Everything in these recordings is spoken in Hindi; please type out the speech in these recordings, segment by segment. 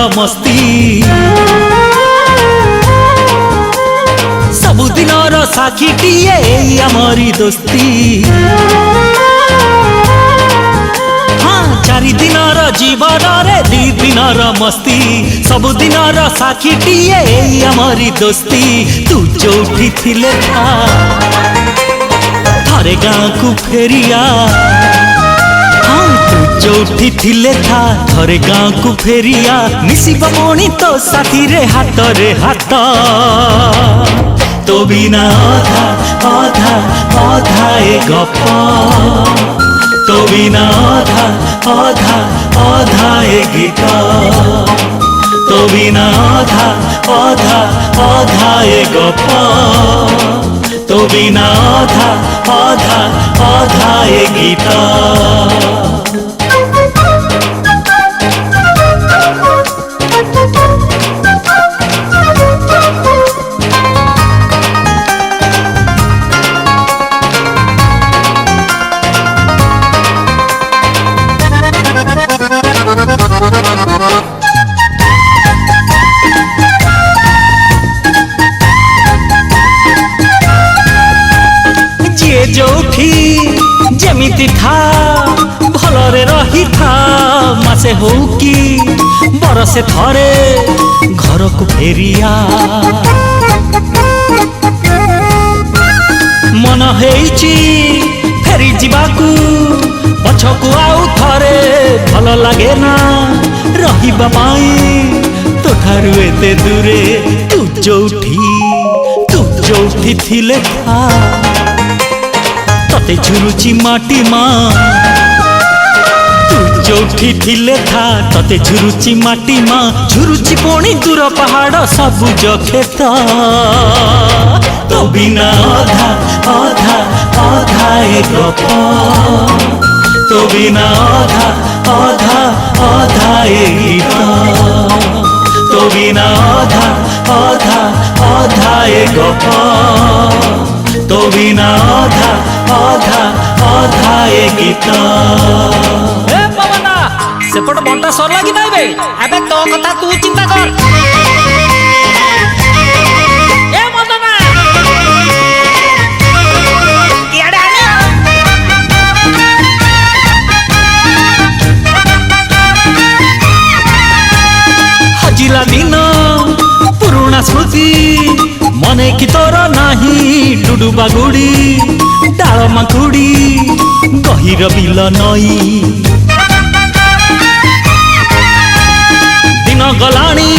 मस्ती सबुदिनर साक्षीटिए आमरी दोस्ती हाँ चारि दिनर जीवन रे दी दिनर मस्ती सबुदिनर साक्षीटिए आमरी दोस्ती तू जोठी थिले था थारे गाँ को फेरिया जोठी थिले था थरे गाँ को फेरिया मिसिब मणि तो साथी रे हाथ तो बिना अधा अधा अधा ए गप तो बिना अधा अधा अधा ए गीत तो बिना अधा अधा अधा ए गप तो बिना अधा अधा अधा ए गीत जे जोठी जेमिति था भलरे रही था मासे हो कि बरसे थरे घर को फेरिया मन हेइची फेरी जीवाकू पछकू आउ थरे भल लागे ना रहिबा पाई तोठारु एते दूरे तू जोठी थिले था तते झुरुची माटी माँ तू जोठी थिले था तते झुरुची माटी माँ झुरुची पुणी दूर पहाड़ सबुज खेत तो बिना अधा अधा अधा ए गप तो बिना अधा अधा अधा ए गीत तो बिना अधा अधा अधा ए गप तो बिना अधा अधा अधा ए गीत ए पवना सेपट बंटा सरला कि नाइ बे अबे तो कथा तू चिंता कर ए मदना इयाडे आने हजिला दिन पुरुणा स्मृति मने की तोर नाही डुडुबा गुड़ी डाल माकुड़ी गहिर बिल नई दिन गलानी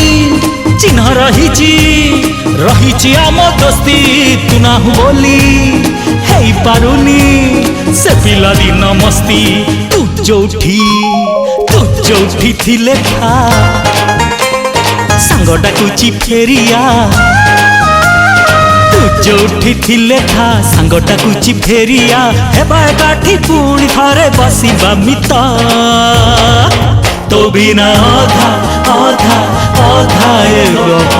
चिन्ह रही आम दोस्ती तू ना बोली हेई पारुनी से पिला दिन मस्ती तू जोठी थिले था सांग डाकुची फेरिया जोठी थिले था सांग डाकुची फेरिया हेबा एकाठी पुणी थरे बसिबा मित तो बिना अधा अधा अधा ए गप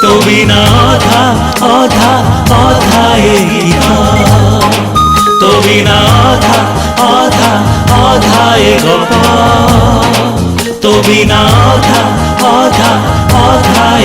तो बिना अधा अधा अधा ए गीत तो बिना अधा अधा अधा ए गप तो बिना अधा अधा अधा ए